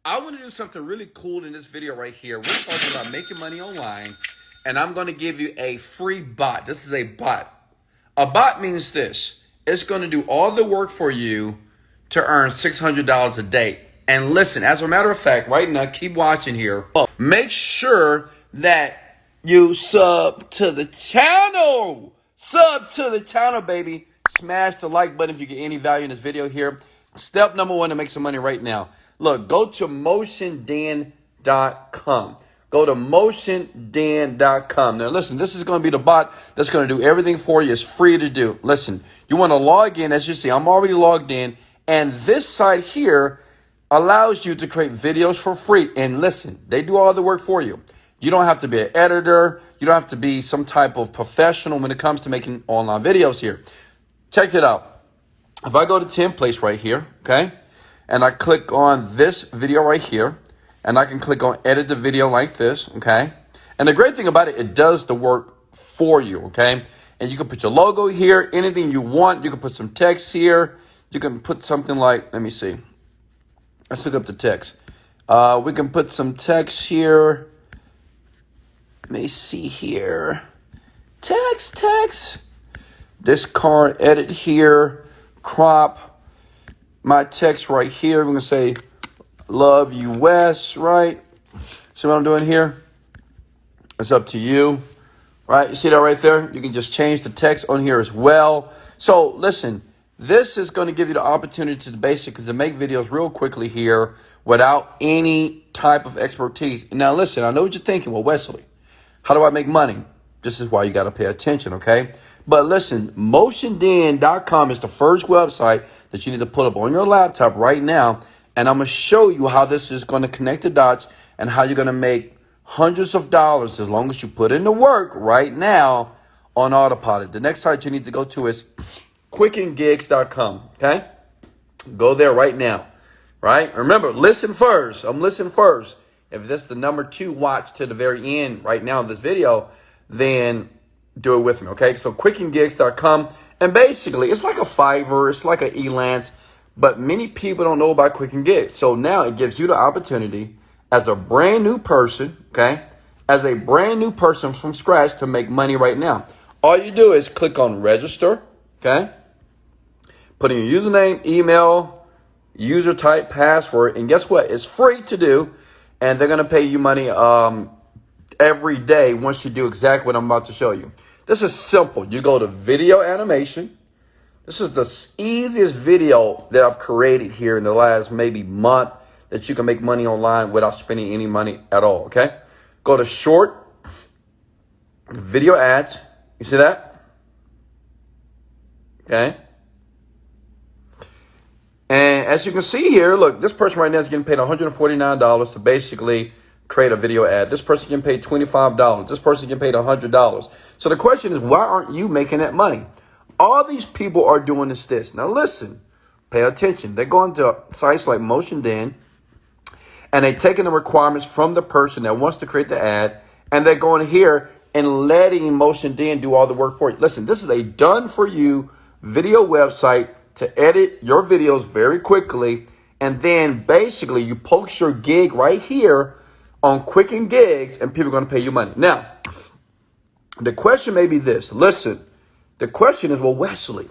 I want to do something really cool in this video right here. We're talking about making money online, and I'm going to give you a free bot. This is a bot. A bot means this. It's going to do all the work for you to earn $600 a day. And listen, as a matter of fact, right now, keep watching here. Make sure that you sub to the channel. Sub to the channel, baby. Smash the like button if you get any value in this video here. Step number one to make some money right now. Look, go to motiondan.com. Go to motiondan.com. Now, listen, this is going to be the bot that's going to do everything for you. It's free to do. Listen, you want to log in. As you see, I'm already logged in. And this site here allows you to create videos for free. And listen, they do all the work for you. You don't have to be an editor. You don't have to be some type of professional when it comes to making online videos here. Check it out. If I go to templates right here, okay, and I click on this video right here, and I can click on edit the video like this, okay? And the great thing about it, it does the work for you, okay? And you can put your logo here, anything you want. You can put some text here. You can put something like, let me see. Let's look up the text. We can put some text here. Let me see here. Text. This card, edit here, crop my text right here. We're going to say, love you, Wes, right? See what I'm doing here? It's up to you, right? You see that right there? You can just change the text on here as well. So listen, this is going to give you the opportunity to basically to make videos real quickly here without any type of expertise. Now listen, I know what you're thinking. Well, Wesley, how do I make money? This is why you got to pay attention, okay? But listen, motiondan.com is the first website that you need to put up on your laptop right now. And I'm going to show you how this is going to connect the dots and how you're going to make hundreds of dollars as long as you put in the work right now on autopilot. The next site you need to go to is quickandgigs.com, okay? Go there right now, right? Remember, listen first. I'm listening first. If this is the number 2 watch to the very end right now of this video, then do it with me, okay? So quickandgigs.com, and basically it's like a Fiverr, it's like an Elance, but many people don't know about Quick and Gigs. So now it gives you the opportunity as a brand new person, okay? As a brand new person from scratch to make money right now. All you do is click on register, okay? Put in your username, email, user type, password, and guess what? It's free to do, and they're going to pay you money every day once you do exactly what I'm about to show you. This is simple. You go to video animation. This is the easiest video that I've created here in the last maybe month that you can make money online without spending any money at all, okay? Go to short video ads. You see that? Okay. And as you can see here, look, this person right now is getting paid $149 to basically create a video ad. This person getting paid $25. This person getting paid $100. So the question is, why aren't you making that money? All these people are doing is this. Now listen, pay attention. They're going to sites like MotionDan, and they're taking the requirements from the person that wants to create the ad, and they're going here and letting MotionDan do all the work for you. Listen, this is a done-for-you video website to edit your videos very quickly, and then basically you post your gig right here on Quick and Gigs, and people are going to pay you money. Now, the question may be this. Listen, the question is, well, Wesley,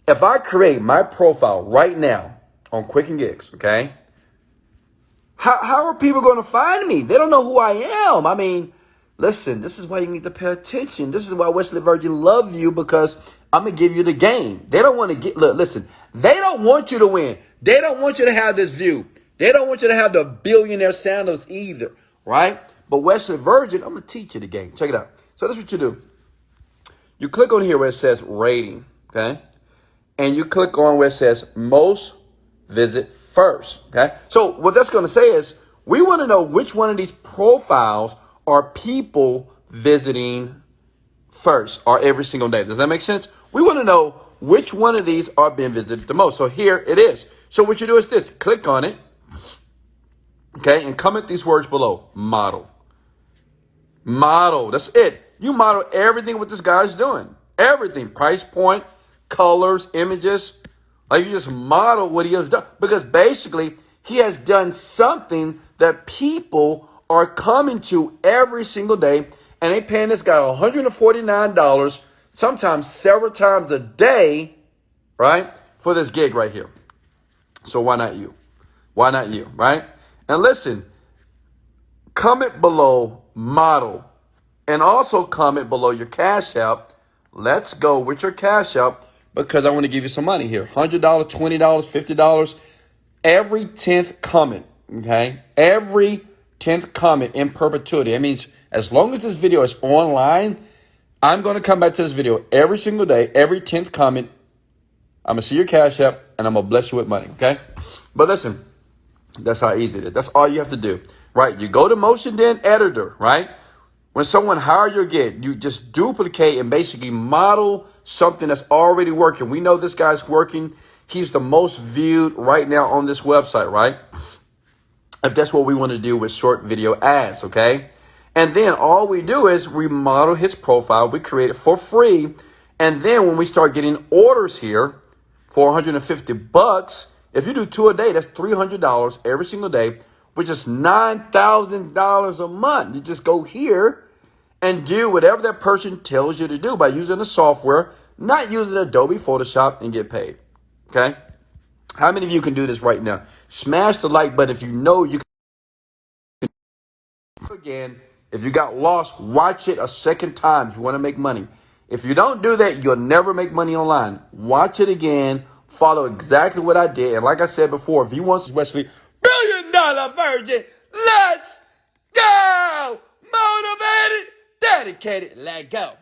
if I create my profile right now on Quick and Gigs, okay, how are people going to find me? They don't know who I am. I mean, listen, this is why you need to pay attention. This is why Wesley Virgin love you, because I'm going to give you the game. They don't want to get, look, listen, they don't want you to win. They don't want you to have this view. They don't want you to have the billionaire sandals either, right? But Wesley Virgin, I'm going to teach you the game. Check it out. So this is what you do. You click on here where it says rating, okay? And you click on where it says most visit first, okay? So what that's going to say is we want to know which one of these profiles are people visiting first or every single day. Does that make sense? We want to know which one of these are being visited the most. So here it is. So what you do is this. Click on it. Okay, and comment these words below. Model. Model. That's it. You model everything what this guy's doing. Everything. Price point, colors, images. Like you just model what he has done. Because basically, He has done something that people are coming to every single day, and they paying this guy $149, sometimes several times a day, right, for this gig right here. So why not you? Why not you, right? And listen, comment below model, and also comment below your Cash App. Let's go with your Cash App, because I want to give you some money here. $100, $20, $50. Every 10th comment, okay? Every 10th comment in perpetuity. That means as long as this video is online, I'm going to come back to this video every single day. Every 10th comment, I'm going to see your Cash App, and I'm going to bless you with money, okay? But listen, that's how easy it is. That's all you have to do, right? You go to Motion Den Editor, right? When someone hires your gig, you just duplicate and basically model something that's already working. We know this guy's working. He's the most viewed right now on this website, right? If that's what we want to do with short video ads, okay? And then all we do is remodel his profile. We create it for free. And then when we start getting orders here for $150, if you do 2 a day, that's $300 every single day, which is $9,000 a month. You just go here and do whatever that person tells you to do by using the software, not using Adobe Photoshop, and get paid. Okay? How many of you can do this right now? Smash the like button if you know you can. Again, if you got lost, watch it a second time if you want to make money. If you don't do that, you'll never make money online. Watch it again. Follow exactly what I did. And like I said before, if you want Wesley, $1 billion virgin, let's go. Motivated, dedicated, let go.